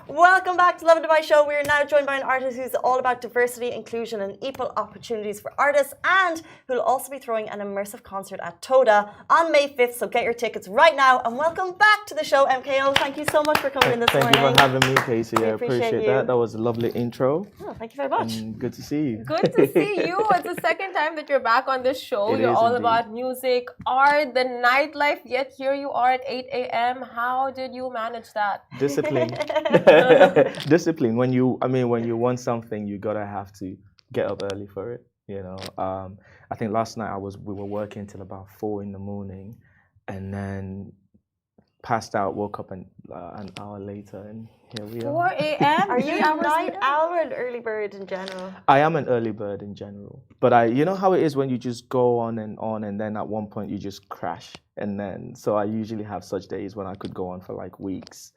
Welcome back to Lovin Dubai Show. We are now joined by an artist who's all about diversity, inclusion, and equal opportunities for artists, and who'll also be throwing an immersive concert at Toda on May 5th. So get your tickets right now. And welcome back to the show, MKO. Thank you so much for coming in this morning. Thank you for having me, Casey. I appreciate that. You. That was a lovely intro. Oh, thank you very much. And good to see you. Good to see you. It's the second time that you're back on this show. You're all about music, art, the nightlife, yet here you are at 8 a.m. How did you manage that? Discipline. Discipline. When you want something, you gotta have to get up early for it. I think last night we were working till about 4 in the morning, and then passed out. Woke up an hour later, and here we are. 4 a.m. Are you a night owl or an early bird in general? I am an early bird in general, but you know how it is when you just go on, and then at one point you just crash, and then so I usually have such days when I could go on for like weeks.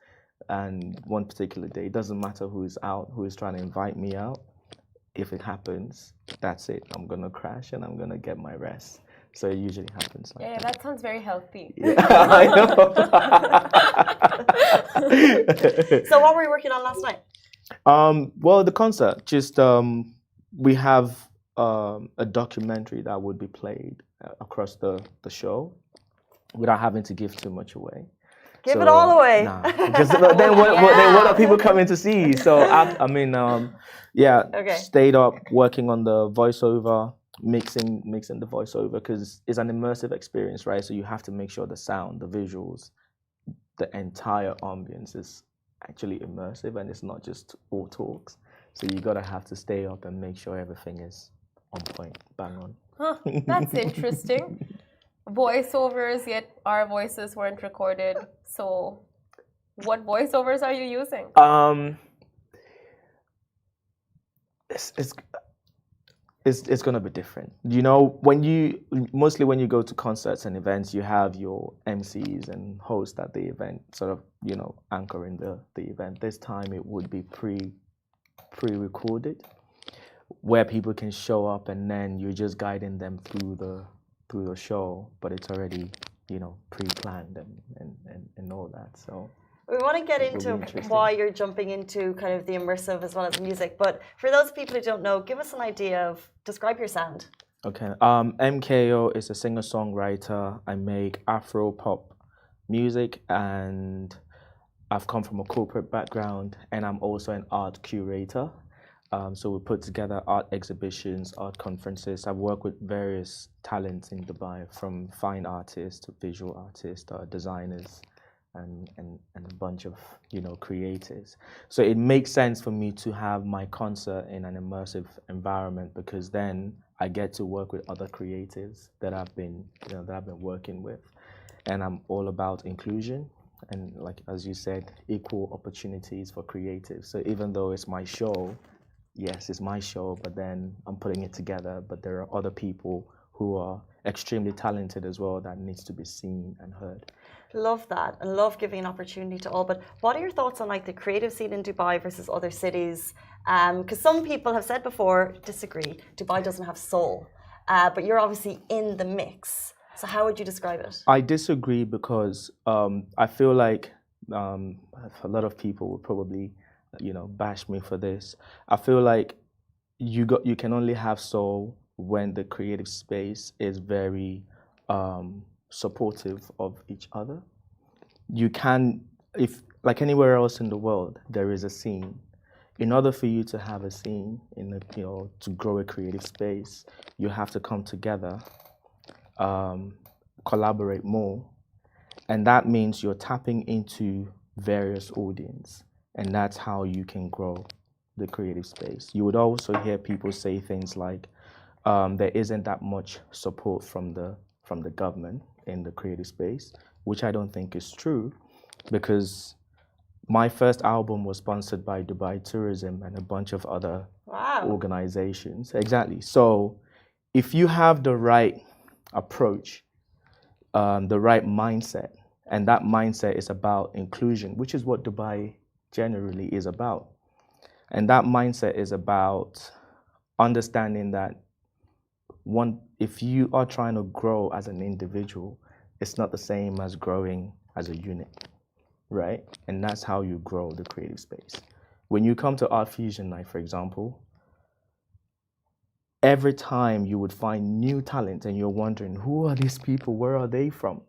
And one particular day, it doesn't matter who is out, who is trying to invite me out. If it happens, that's it. I'm gonna crash and I'm gonna get my rest. So it usually happens like that. That sounds very healthy. Yeah, I know. So what were you working on last night? Well, the concert. Just we have a documentary that would be played across the show, without having to give too much away. Give it all away. Nah, because then what are people coming to see? So stayed up working on the voiceover, mixing the voiceover, because it's an immersive experience, right? So you have to make sure the sound, the visuals, the entire ambience is actually immersive, and it's not just all talks. So you gotta have to stay up and make sure everything is on point, bang on. Huh, that's interesting. Voiceovers, yet our voices weren't recorded. So, what voiceovers are you using? It's gonna be different. Mostly when you go to concerts and events, you have your MCs and hosts at the event, sort of anchoring the event. This time it would be pre-recorded, where people can show up and then you're just guiding them through the show, but it's already pre-planned and all that. So we want to get into why you're jumping into kind of the immersive as well as music, but for those people who don't know, give us an idea of, describe your sound. Okay. MKO is a singer-songwriter. I make Afro pop music, and I've come from a corporate background, and I'm also an art curator. So we put together art exhibitions, art conferences. I've worked with various talents in Dubai, from fine artists to visual artists, designers, and a bunch of creators. So it makes sense for me to have my concert in an immersive environment, because then I get to work with other creatives that I've been working with, and I'm all about inclusion. And like as you said, equal opportunities for creatives. So even though it's my show, yes, it's my show, but then I'm putting it together. But there are other people who are extremely talented as well that needs to be seen and heard. Love that, and love giving an opportunity to all. But what are your thoughts on like the creative scene in Dubai versus other cities? Because some people have said before, disagree. Dubai doesn't have soul, but you're obviously in the mix. So how would you describe it? I disagree because I feel like a lot of people will probably bash me for this. I feel like you can only have soul when the creative space is very supportive of each other. You can, if like anywhere else in the world, there is a scene. In order for you to have a scene, to grow a creative space, you have to come together, collaborate more, and that means you're tapping into various audience. And that's how you can grow the creative space. You would also hear people say things like, there isn't that much support from the government in the creative space, which I don't think is true, because my first album was sponsored by Dubai Tourism and a bunch of other organizations. Exactly. So if you have the right approach, the right mindset, and that mindset is about inclusion, which is what Dubai generally is about. And that mindset is about understanding that if you are trying to grow as an individual, it's not the same as growing as a unit. right? And that's how you grow the creative space. When you come to Art Fusion Night, for example, every time you would find new talent and you're wondering, who are these people? Where are they from?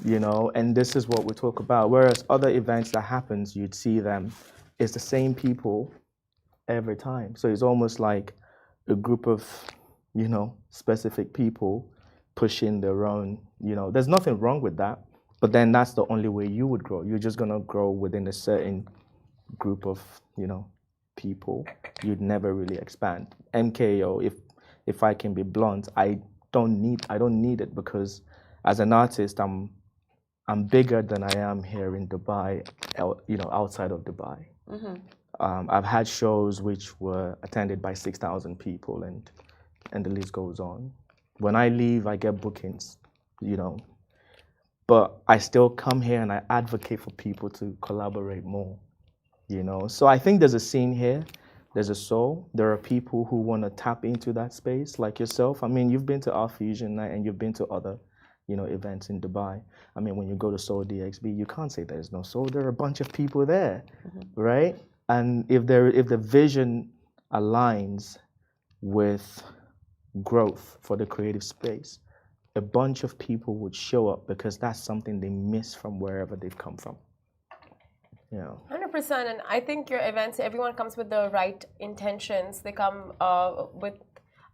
You know, and this is what we talk about. Whereas other events that happens, you'd see them, it's the same people every time. So it's almost like a group of, you know, specific people pushing their own, you know, there's nothing wrong with that. But then that's the only way you would grow. You're just gonna grow within a certain group of, you know, people. You'd never really expand. MKO, if I can be blunt, I don't need it because as an artist, I'm bigger than I am here in Dubai, you know, outside of Dubai. I've had shows which were attended by 6,000 people, and the list goes on. When I leave, I get bookings, you know, but I still come here and I advocate for people to collaborate more, you know. So I think there's a scene here, there's a soul. There are people who want to tap into that space, like yourself. I mean, you've been to Art Fusion Night and you've been to other, you know, events in Dubai. I mean, when you go to Seoul DXB, you can't say there's no soul. There are a bunch of people there, right? And if the vision aligns with growth for the creative space, a bunch of people would show up because that's something they miss from wherever they've come from. You know. 100%. And I think your events, everyone comes with the right intentions. They come with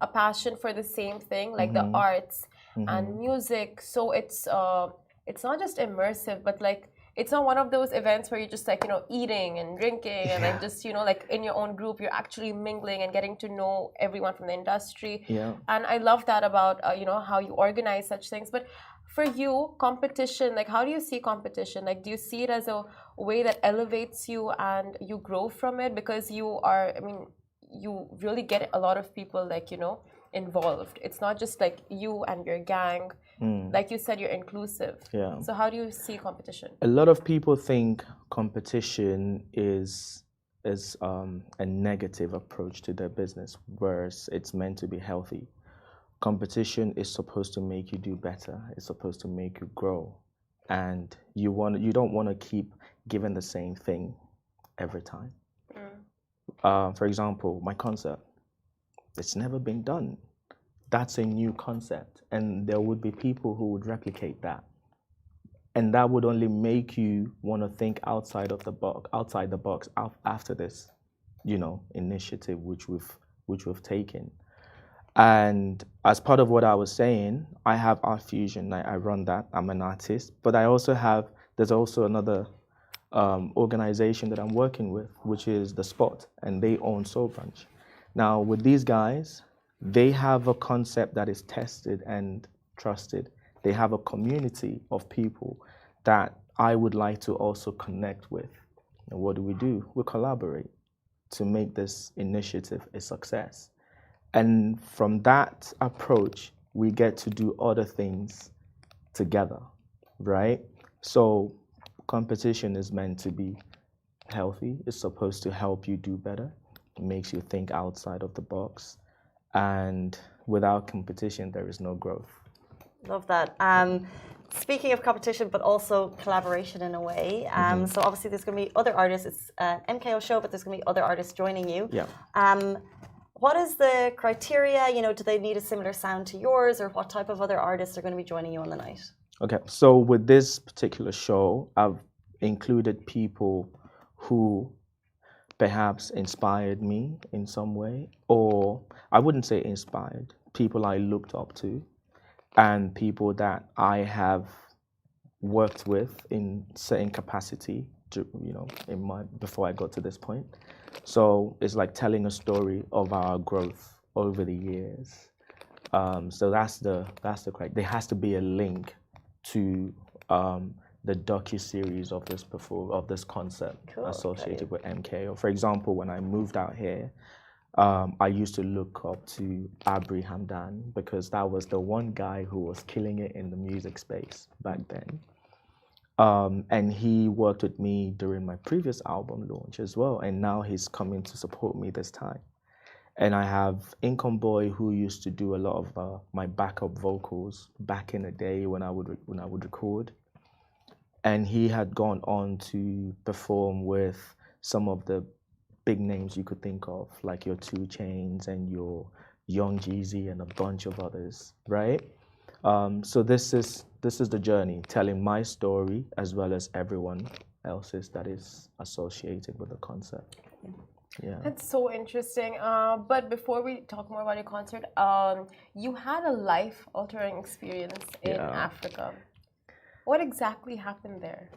a passion for the same thing, like the arts and music. So it's not just immersive, but like it's not one of those events where you're just like, you know, eating and drinking and like just, you know, like in your own group, you're actually mingling and getting to know everyone from the industry. Yeah. And I love that about, you know, how you organize such things. But for you, competition, like how do you see competition? Like, do you see it as a way that elevates you and you grow from it? Because you are, I mean, you really get a lot of people like, you know, involved. It's not just like you and your gang. Like you said, you're inclusive. Yeah. So how do you see competition? A lot of people think competition is a negative approach to their business, whereas it's meant to be healthy. Competition is supposed to make you do better. It's supposed to make you grow, and you don't want to keep giving the same thing every time. For example, my concert, it's never been done. That's a new concept, and there would be people who would replicate that, and that would only make you want to think outside the box after this, you know, initiative which we've taken. And as part of what I was saying, I have Art Fusion. I run that. I'm an artist, but there's also another organization that I'm working with, which is The Spot, and they own Soul Brunch. Now, with these guys, they have a concept that is tested and trusted. They have a community of people that I would like to also connect with. And what do? We collaborate to make this initiative a success. And from that approach, we get to do other things together, right? So competition is meant to be healthy. It's supposed to help you do better. It makes you think outside of the box. And without competition, there is no growth. Love that. Speaking of competition, but also collaboration in a way. So obviously there's going to be other artists. It's an MKO show, but there's going to be other artists joining you. Yeah. What is the criteria? You know, do they need a similar sound to yours, or what type of other artists are going to be joining you on the night? Okay, so with this particular show, I've included people who perhaps inspired me in some way, or I wouldn't say inspired, people I looked up to, and people that I have worked with in certain capacity, you know, before I got to this point. So it's like telling a story of our growth over the years. So that's the correct. There has to be a link to the docu-series of this concept associated with MKO. For example, when I moved out here, I used to look up to Abri Hamdan because that was the one guy who was killing it in the music space back then. And he worked with me during my previous album launch as well, and now he's coming to support me this time. And I have Income Boy, who used to do a lot of my backup vocals back in the day when I would record. and he had gone on to perform with some of the big names you could think of, like your 2 Chainz and your Young Jeezy and a bunch of others, right? So this is the journey, telling my story as well as everyone else's that is associated with the concert. Yeah. That's so interesting. But before we talk more about your concert, you had a life-altering experience in Africa. What exactly happened there?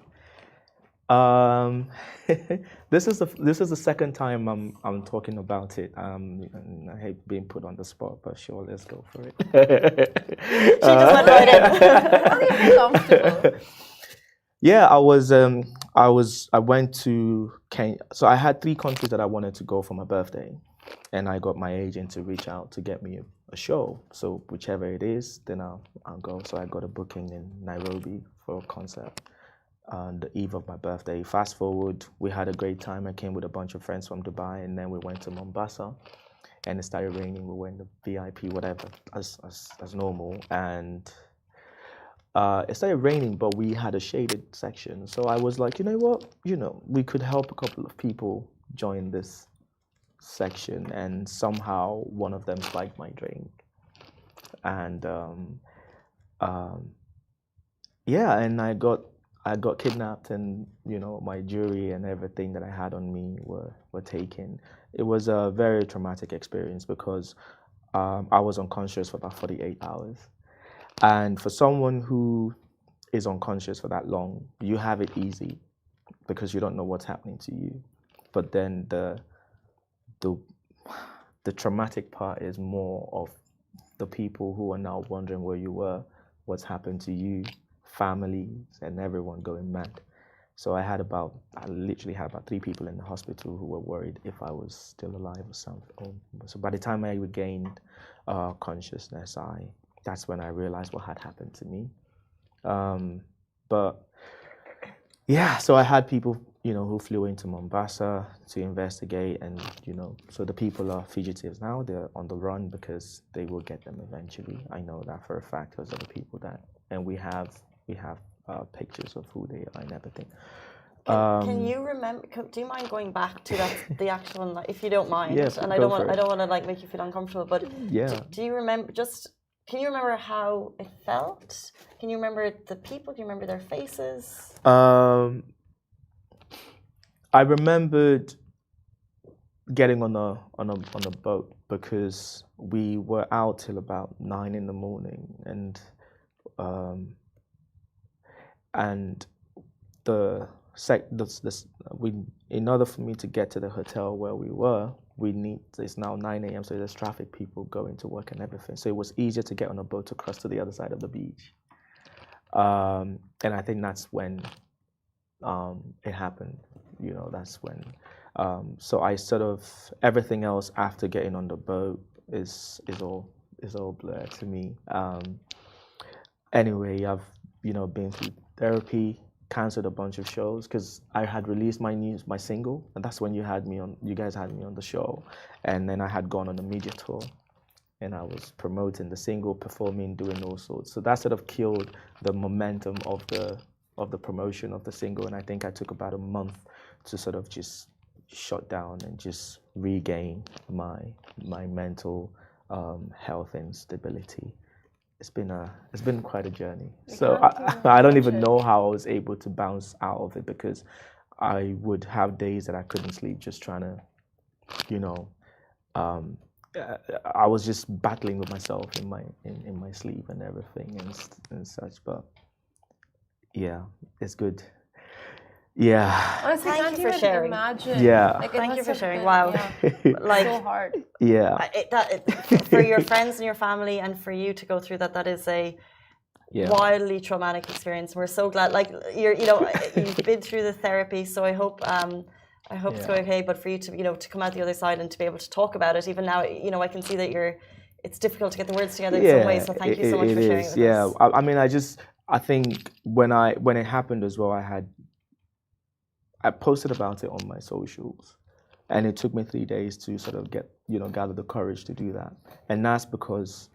This is the second time I'm talking about it. And I hate being put on the spot, but sure, let's go for it. She just went right in. How do you feel comfortable? Yeah, I went to Kenya. So I had 3 countries that I wanted to go for my birthday, and I got my agent to reach out to get me a show. So whichever it is, then I'll go. So I got a booking in Nairobi for a concert on the eve of my birthday. Fast forward, we had a great time. I came with a bunch of friends from Dubai, and then we went to Mombasa, and it started raining. We went to VIP, whatever, as normal, and it started raining, but we had a shaded section. So I was like, you know what? We could help a couple of people join this section, and somehow one of them spiked my drink, and yeah, and I got kidnapped, and my jewelry and everything that I had on me were taken. It was a very traumatic experience because I was unconscious for about 48 hours. And for someone who is unconscious for that long, you have it easy because you don't know what's happening to you. But then the traumatic part is more of the people who are now wondering where you were, what's happened to you, families, and everyone going mad. So I literally had about 3 people in the hospital who were worried if I was still alive or something. So by the time I regained consciousness, that's when I realized what had happened to me. But yeah, so I had people, who flew into Mombasa to investigate, and so the people are fugitives now. They're on the run because they will get them eventually. I know that for a fact because of the people and we have pictures of who they are and everything. Can you remember? Do you mind going back to the actual, if you don't mind? Yes, and I don't want to make you feel uncomfortable, but yeah. Do you remember? Can you remember how it felt? Can you remember the people? Can you remember their faces? I remembered getting on a boat because we were out till about 9 in the morning, and in order for me to get to the hotel where we were, it's now 9 a.m. so there's traffic, people going to work and everything. So it was easier to get on a boat to cross to the other side of the beach. And I think that's when it happened. That's when. So I sort of, everything else after getting on the boat is all blurred to me. Anyway, I've been through therapy, cancelled a bunch of shows because I had released my single, and that's when you guys had me on the show, and then I had gone on a media tour, and I was promoting the single, performing, doing all sorts. So that sort of killed the momentum of the promotion of the single, and I think I took about a month to sort of just shut down and just regain my mental health and stability. It's been quite a journey. So I don't even know how I was able to bounce out of it, because I would have days that I couldn't sleep, just trying to, I was just battling with myself in my sleep and everything and such. But yeah, it's good. Yeah. Honestly, Thank you for sharing. Imagine. Yeah. Thank you for sharing. Wow. So hard. Yeah. For your friends and your family, and for you to go through that is a wildly traumatic experience. We're so glad. You've been through the therapy, so I hope it's going okay. But for you to come out the other side and to be able to talk about it, even now, I can see that it's difficult to get the words together in some ways. So thank you so much for sharing it with us. I mean, I think when it happened as well, I posted about it on my socials, and it took me 3 days to sort of gather the courage to do that. And that's because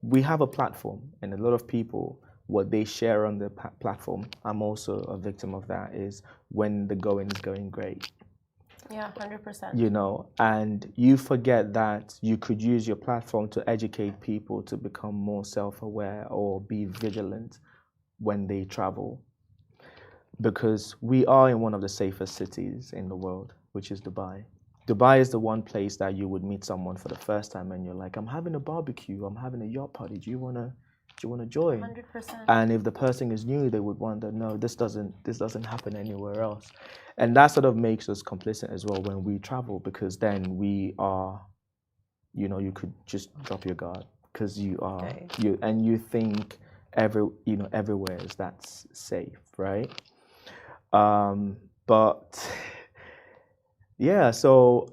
we have a platform, and a lot of people what they share on the platform. I'm also a victim of that, is when the going is going great. Yeah, 100%. You know, and you forget that you could use your platform to educate people to become more self-aware or be vigilant when they travel. Because we are in one of the safest cities in the world, which is Dubai. Dubai is the one place that you would meet someone for the first time and you're like, I'm having a barbecue, I'm having a yacht party, do you wanna join? 100%. And if the person is new, they would wonder, no, this doesn't happen anywhere else. And that sort of makes us complicit as well when we travel, because then we are, you know, you could just drop your guard because you are you think everywhere is that's safe, right? But yeah, so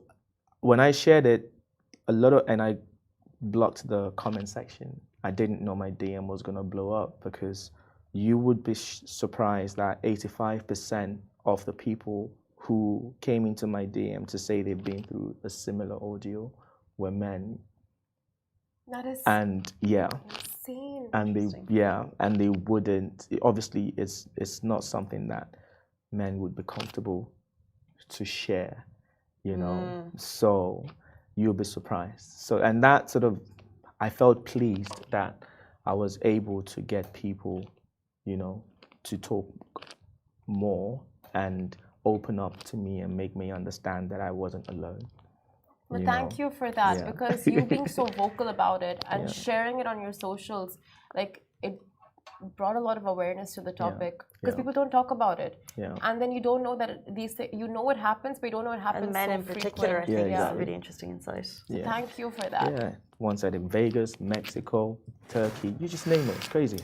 when I shared it, and I blocked the comment section. I didn't know my DM was gonna blow up, because you would be surprised that 85% of the people who came into my DM to say they've been through a similar ordeal were men. That is insane. And they wouldn't. Obviously, it's not something that men would be comfortable to share, you know. So you'll be surprised. So, and that sort of, I felt pleased that I was able to get people, you know, to talk more and open up to me and make me understand that I wasn't alone. But thank you for that, because you being so vocal about it and sharing it on your socials, like, it brought a lot of awareness to the topic, because people don't talk about it. And then you don't know that you know what happens, but you don't know what happens. And men so in particular, I think, is a really interesting insight. So thank you for that. Yeah, one said in Vegas, Mexico, Turkey, you just name it. It's crazy.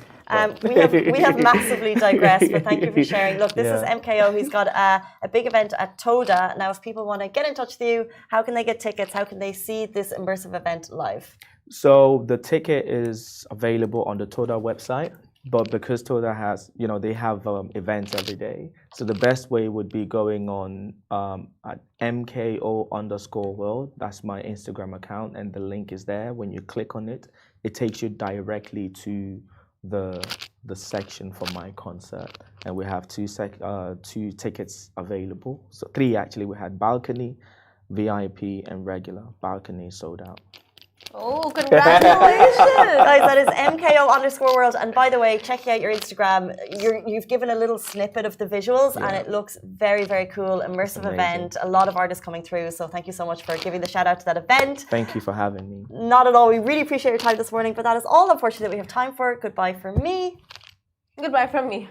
We have massively digressed, but thank you for sharing. Look, this is MKO. He's got a big event at Toda. Now, if people want to get in touch with you, how can they get tickets? How can they see this immersive event live? So the ticket is available on the Toda website. But because Toda has, you know, they have events every day. So the best way would be going on at MKO_world. That's my Instagram account, and the link is there. When you click on it, it takes you directly to the section for my concert. And we have two tickets available. So 3 actually. We had balcony, VIP, and regular. Balcony sold out. Oh, congratulations! Guys, that is MKO_world. And by the way, checking out your Instagram, you've given a little snippet of the visuals, and it looks very, very cool. Immersive event, a lot of artists coming through. So thank you so much for giving the shout out to that event. Thank you for having me. Not at all. We really appreciate your time this morning, but that is all, unfortunately, that we have time for. Goodbye from me. Goodbye from me.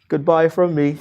Goodbye from me.